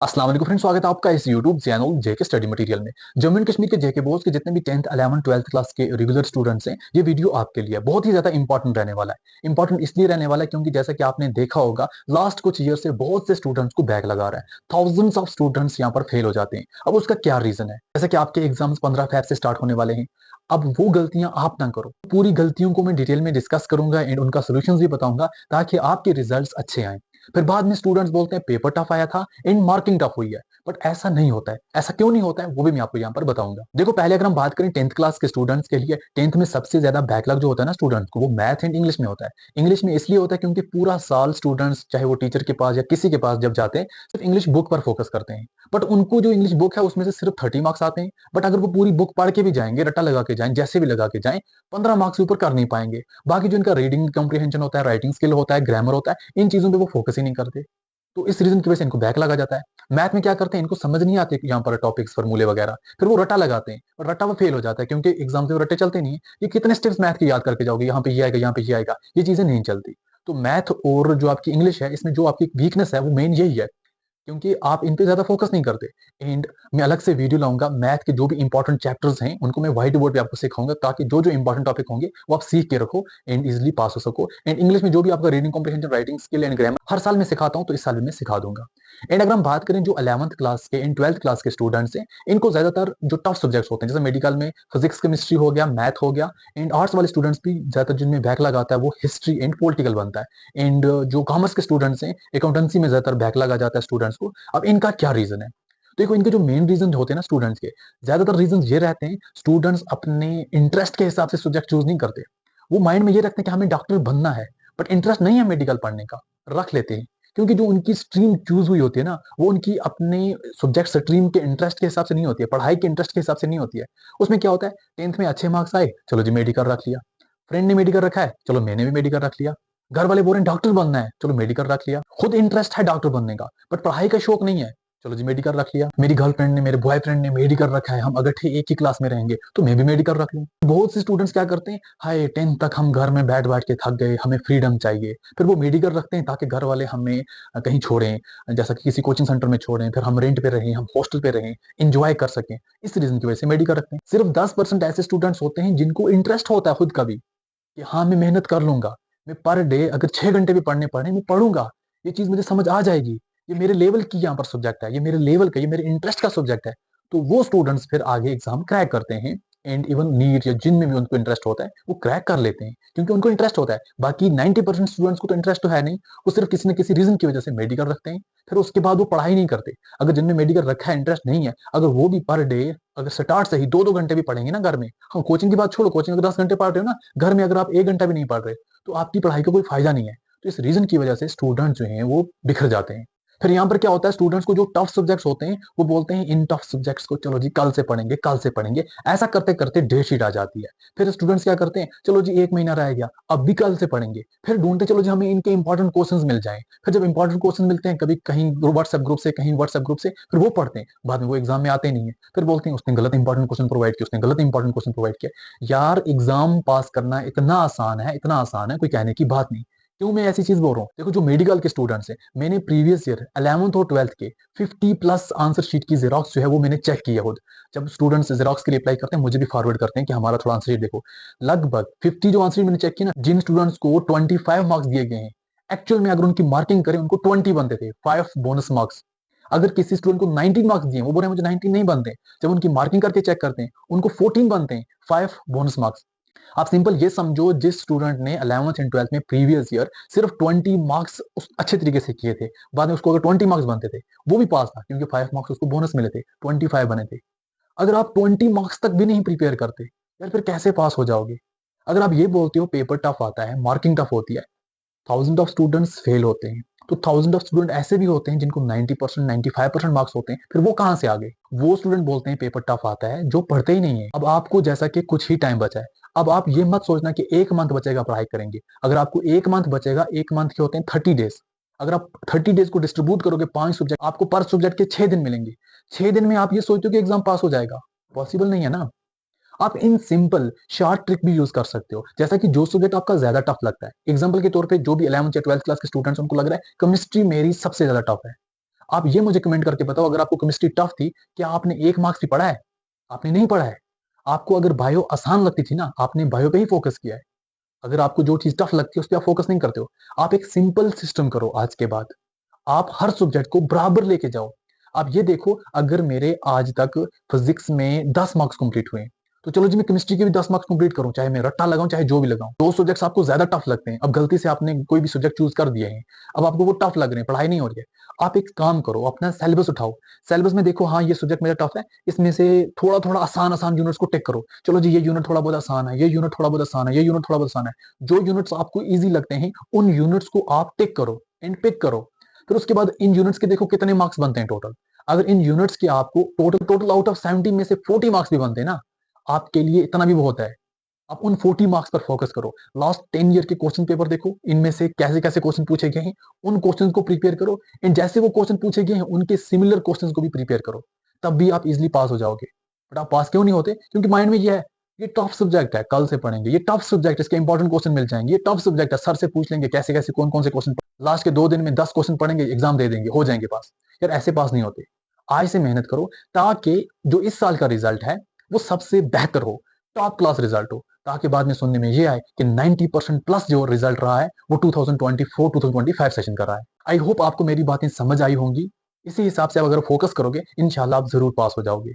अस्सलाम वालेकुम फ्रेंड्स, स्वागत है आपका इस YouTube चैनल जेके स्टडी मटेरियल में। जम्मू एंड कश्मीर के जेके बोर्ड के जितने भी 10th 11th 12th क्लास के रेगुलर स्टूडेंट्स हैं, ये वीडियो आपके लिए बहुत ही ज्यादा इंपॉर्टेंट रहने वाला है। इंपॉर्टेंट इसलिए रहने वाला है क्योंकि जैसा कि आपने देखा होगा, लास्ट कुछ ईयर से बहुत से स्टूडेंट्स को बैक लगा रहा है। थाउजेंड्स ऑफ स्टूडेंट्स यहाँ पर फेल हो जाते हैं। अब उसका क्या रीजन है? जैसे कि आपके एग्जाम्स 15 फेब से स्टार्ट होने वाले हैं। अब वो गलतियां आप ना करो। पूरी गलतियों को मैं डिटेल में डिस्कस करूंगा एंड उनका सोल्यूशन भी बताऊंगा ताकि आपके रिजल्ट्स अच्छे आए। फिर बाद में स्टूडेंट्स बोलते हैं पेपर टफ आया था एंड मार्किंग टफ हुई है, बट ऐसा नहीं होता है। ऐसा क्यों नहीं होता है वो भी मैं आपको यहाँ पर बताऊंगा। देखो, पहले अगर हम बात करें 10th क्लास के स्टूडेंट्स के लिए, 10th में सबसे ज्यादा बैकलॉग जो होता है ना स्टूडेंट्स को, वो मैथ एंड इंग्लिश में होता है। इंग्लिश में इसलिए होता है क्योंकि पूरा साल स्टूडेंट्स चाहे वो टीचर के पास या किसी के पास जब जाते हैं, सिर्फ इंग्लिश बुक पर फोकस करते हैं। बट उनको जो इंग्लिश बुक है उसमें से सिर्फ 30 मार्क्स आते हैं। बट अगर वो पूरी बुक पढ़ के भी जाएंगे, रट्टा लगा के जाएं, जैसे भी लगा के जाएं, 15 मार्क्स से ऊपर कर नहीं पाएंगे। बाकी जो इनका रीडिंग कॉम्प्रिहेंशन होता है, राइटिंग स्किल होता है, ग्रामर होता है, इन चीजों पे वो फोकस ही नहीं करते। तो इस रीजन की वजह से इनको बैक लगा जाता है। मैथ में क्या करते हैं, इनको समझ नहीं आते यहाँ पर टॉपिक्स फॉर्मूले वगैरह, फिर वो रट्टा लगाते हैं और रट्टा वो फेल हो जाता है क्योंकि एग्जाम से रट्टे चलते नहीं है। ये कितने स्टेप्स मैथ के याद करके जाओगे, यहाँ पे ये आएगा, यहाँ पे ये आएगा, ये चीजें नहीं चलती। तो मैथ और जो आपकी इंग्लिश है, इसमें जो आपकी वीकनेस है वो मेन यही है, क्योंकि आप इन पे ज्यादा फोकस नहीं करते। एंड मैं अलग से वीडियो लाऊंगा, मैथ के जो भी इंपॉर्टेंट चैप्टर्स हैं उनको मैं व्हाइट बोर्ड पे आपको सिखाऊंगा, ताकि जो जो इंपॉर्टेंट टॉपिक होंगे वो आप सीख के रखो एंड इजिली पास हो सको। एंड इंग्लिश में जो भी आपका reading comprehension, writing skill and grammar हर साल मैं सिखाता हूँ, तो इस साल भी मैं सिखा दूंगा। एंड अगर हम बात करें जो 11th क्लास के एंड 12th क्लास के स्टूडेंट्स हैं, इनको ज्यादातर जो टफ सब्जेक्ट्स होते हैं, जैसे मेडिकल में फिजिक्स केमिस्ट्री हो गया, मैथ हो गया, एंड आर्ट्स वाले स्टूडेंट्स भी ज्यादातर जिनमें बैक लगाता है वो हिस्ट्री एंड पॉलिटिकल बनता है। एंड जो कॉमर्स के स्टूडेंट्स हैं, अकाउंटेंसी में ज्यादातर बैक लगा जाता है स्टूडेंट्स को। अब इनका क्या रीजन है? तो देखो, इनके जो मेन रीजन होते हैं ना स्टूडेंट्स के, ज्यादातर रीजन ये रहते हैं, स्टूडेंट्स अपने इंटरेस्ट के हिसाब से सब्जेक्ट चूज नहीं करते। वो माइंड में ये रखते हैं कि हमें डॉक्टर बनना है, बट इंटरेस्ट नहीं है मेडिकल पढ़ने का, रख लेते हैं। क्योंकि जो उनकी स्ट्रीम चूज हुई होती है ना, वो उनकी अपने सब्जेक्ट स्ट्रीम के इंटरेस्ट के हिसाब से नहीं होती है, पढ़ाई के इंटरेस्ट के हिसाब से नहीं होती है। उसमें क्या होता है, 10th में अच्छे मार्क्स आए, चलो जी मेडिकल रख लिया। फ्रेंड ने मेडिकल रखा है, चलो मैंने भी मेडिकल रख लिया। घर वाले बोल रहे हैं डॉक्टर बनना है, चलो मेडिकल रख लिया। खुद इंटरेस्ट है डॉक्टर बनने का, बट पढ़ाई का शौक नहीं है, चलो जी मेडिकल रख लिया। मेरी गर्लफ्रेंड ने, मेरे बॉयफ्रेंड ने मेडिकल रखा है, हम अगर एक ही क्लास में रहेंगे तो मैं भी मेडिकल रख लूं। बहुत से स्टूडेंट्स क्या करते हैं, हाय 10th तक हम घर में बैठ बैठ के थक गए, हमें फ्रीडम चाहिए, फिर वो मेडिकल रखते हैं ताकि घर वाले हमें कहीं छोड़ें, जैसा कि किसी कोचिंग सेंटर में छोड़ें, फिर हम रेंट पे रहें, हम हॉस्टल पे रहें, इंजॉय कर सकें। इस रीजन की वजह से मेडिकल रखते हैं। सिर्फ 10% ऐसे स्टूडेंट्स होते हैं जिनको इंटरेस्ट होता है खुद का भी, कि हाँ मैं मेहनत कर लूंगा, मैं पर डे अगर 6 घंटे भी पढ़ने पड़े मैं पढ़ूंगा, ये चीज मुझे समझ आ जाएगी, ये मेरे लेवल की यहाँ पर सब्जेक्ट है, ये मेरे लेवल का, ये मेरे इंटरेस्ट का सब्जेक्ट है। तो वो स्टूडेंट्स फिर आगे एग्जाम क्रैक करते हैं। एंड इवन नीट या जिन में भी उनको इंटरेस्ट होता है वो क्रैक कर लेते हैं, क्योंकि उनको इंटरेस्ट होता है। बाकी 90% स्टूडेंट्स को तो इंटरेस्ट तो है नहीं, वो सिर्फ किसी न किसी रीजन की वजह से मेडिकल रखते हैं, फिर उसके बाद वो पढ़ाई नहीं करते। अगर जिनने मेडिकल रखा है, इंटरेस्ट नहीं है, अगर वो भी पर डे अगर स्टार्ट से ही 2-2 घंटे भी पढ़ेंगे ना घर में, हाँ कोचिंग की बात छोड़ो, कोचिंग अगर 10 घंटे पढ़ रहे हो ना, घर में अगर आप 1 घंटा भी नहीं पढ़ रहे, तो आपकी पढ़ाई का कोई फायदा नहीं है। तो इस रीजन की वजह से स्टूडेंट जो हैं वो बिखर जाते हैं। फिर यहाँ पर क्या होता है, स्टूडेंट्स को जो टफ सब्जेक्ट्स होते हैं वो बोलते हैं इन टफ सब्जेक्ट्स को चलो जी कल से पढ़ेंगे, कल से पढ़ेंगे। ऐसा करते करते डेट शीट आ जाती है। फिर स्टूडेंट्स क्या करते हैं, चलो जी 1 महीना रह गया, अब भी कल से पढ़ेंगे। फिर ढूंढते चलो जी हमें इनके इंपॉर्टेंट क्वेश्चंस मिल जाएं। फिर जब इंपॉर्टेंट क्वेश्चन मिलते हैं, कभी कहीं व्हाट्सएप ग्रुप से, कहीं व्हाट्सएप ग्रुप से, फिर वो पढ़ते हैं, बाद में वो एग्जाम में आते नहीं है। फिर बोलते हैं उसने गलत इंपॉर्टेंट क्वेश्चन प्रोवाइड किया, उसने गलत इंपॉर्टेंट क्वेश्चन प्रोवाइड किया। यार एग्जाम पास करना इतना आसान है, इतना आसान है, कोई कहने की बात नहीं। क्यों मैं ऐसी चीज बोल रहा हूँ? देखो, जो मेडिकल के स्टूडेंट्स हैं, मैंने प्रीवियस ईयर 11th और 12th के 50+ आंसर शीट की जेरोक्स जो है वो मैंने चेक किया खुद। जब स्टूडेंट्स जेरोक्स के लिए अप्लाई करते हैं, मुझे भी फॉरवर्ड करते हैं कि हमारा थोड़ा आंसर शीट देखो। लगभग 50 जो आंसर शीट मैंने चेक की ना, जिन स्टूडेंट्स को 25 मार्क्स दिए गए हैं, एक्चुअल में अगर उनकी मार्किंग करें उनको 20 बनते थे, 5 बोनस मार्क्स। अगर किसी स्टूडेंट को 19 मार्क्स दिए, वो बोल रहे हैं मुझे 19 नहीं बनते, जब उनकी मार्किंग करके चेक करते हैं उनको 14 बनते हैं, 5 बोनस मार्क्स। आप सिंपल ये समझो, जिस स्टूडेंट ने 11th एंड 12th में प्रीवियस ईयर सिर्फ 20 मार्क्स अच्छे तरीके से किए थे, बाद में उसको अगर 20 मार्क्स बनते थे, वो भी पास था, क्योंकि 5 मार्क्स उसको बोनस मिले थे, 25 बने थे। अगर आप 20 मार्क्स तक भी नहीं प्रिपेयर करते, यार फिर कैसे पास हो जाओगे? अगर आप ये बोलते हो पेपर टफ आता है, मार्किंग टफ होती है, थाउजेंड ऑफ स्टूडेंट्स फेल होते हैं, तो थाउजेंड ऑफ स्टूडेंट ऐसे भी होते हैं जिनको 90%, 95% मार्क्स होते हैं, फिर वो कहां से आ गए? वो स्टूडेंट बोलते हैं पेपर टफ आता है जो पढ़ते ही नहीं है। अब आपको जैसा कि कुछ ही टाइम बचा है, अब आप ये मत सोचना कि 1 मंथ बचेगा पढ़ाई करेंगे। अगर आपको 1 मंथ बचेगा, 1 मंथ के होते हैं 30 डेज। अगर आप 30 डेज को डिस्ट्रीब्यूट करोगे 5 सब्जेक्ट, आपको पर सब्जेक्ट के 6 दिन मिलेंगे। 6 दिन में आप ये सोचते हो कि एग्जाम पास हो जाएगा? पॉसिबल नहीं है ना। आप इन सिंपल शॉर्ट ट्रिक भी यूज कर सकते हो, जैसा कि जो सब्जेक्ट आपका ज्यादा टफ लगता है। एग्जांपल के तौर पे जो भी 11th या 12th क्लास के स्टूडेंट्स, उनको लग रहा है केमिस्ट्री मेरी सबसे ज्यादा टफ है। आप ये मुझे कमेंट करके बताओ, अगर आपको केमिस्ट्री टफ थी, क्या आपने 1 मार्क्स भी पढ़ा है? आपने नहीं पढ़ा है। आपको अगर बायो आसान लगती थी ना, आपने बायो पे ही फोकस किया है। अगर आपको जो चीज टफ लगती है उस पर आप फोकस नहीं करते हो। आप एक सिंपल सिस्टम करो आज के बाद। आप हर सब्जेक्ट को बराबर लेके जाओ। आप ये देखो, अगर मेरे आज तक फिजिक्स में 10 मार्क्स कंप्लीट हुए, तो चलो जी मैं केमिस्ट्री के भी 10 मार्क्स कंप्लीट करूं, चाहे मैं रट्टा लगाऊं चाहे जो भी लगाऊं। दो सब्जेक्ट्स आपको ज्यादा टफ लगते हैं, अब गलती से आपने कोई भी सब्जेक्ट चूज कर दिए हैं, अब आपको वो टफ लग रहे हैं, पढ़ाई नहीं हो रही है। आप एक काम करो, अपना सिलेबस उठाओ। सिलेबस में देखो, हाँ ये सब्जेक्ट मेरा टफ है, इसमें से थोड़ा थोड़ा आसान आसान यूनिट्स को टिक करो। चलो जी ये यूनिट थोड़ा बहुत आसान है, ये यूनिट थोड़ा बहुत आसान है, ये यूनिट थोड़ा बहुत आसान है। जो यूनिट्स आपको ईजी लगते हैं उन यूनिट्स को आप टिक करो एंड पिक करो। फिर उसके बाद इन यूनिट्स के देखो कितने मार्क्स बनते हैं टोटल। अगर इन यूनिट्स के आपको टोटल टोटल आउट ऑफ 70 में से 40 मार्क्स भी बनते हैं ना, आपके लिए इतना भी बहुत है। आप उन 40 मार्क्स पर फोकस करो। लास्ट 10 ईयर के क्वेश्चन पेपर देखो, इनमें से कैसे कैसे क्वेश्चन पूछे गए हैं, उन क्वेश्चन को प्रिपेयर करो। एंड जैसे वो क्वेश्चन पूछे गए हैं उनके सिमिलर क्वेश्चन को भी प्रिपेयर करो, तब भी आप इजिली पास हो जाओगे। बट आप पास क्यों नहीं होते? क्योंकि माइंड में ये है, ये टफ सब्जेक्ट है, कल से पढ़ेंगे, ये टफ सब्जेक्ट, इसके इंपॉर्टेंट क्वेश्चन मिल जाएंगे, ये टफ सब्जेक्ट है, सर से पूछ लेंगे कैसे कैसे कौन कौन से क्वेश्चन। लास्ट के 2 दिन में 10 क्वेश्चन पढ़ेंगे, एग्जाम दे देंगे, हो जाएंगे पास। यार ऐसे पास नहीं होते। आज से मेहनत करो, ताकि जो इस साल का रिजल्ट है वो सबसे बेहतर हो, टॉप क्लास रिजल्ट हो, ताकि बाद में सुनने में ये आए कि 90% प्लस जो रिजल्ट रहा है वो 2024-2025 सेशन का रहा है। आई होप आपको मेरी बातें समझ आई होंगी। इसी हिसाब से अगर फोकस करोगे, इंशाल्लाह आप जरूर पास हो जाओगे।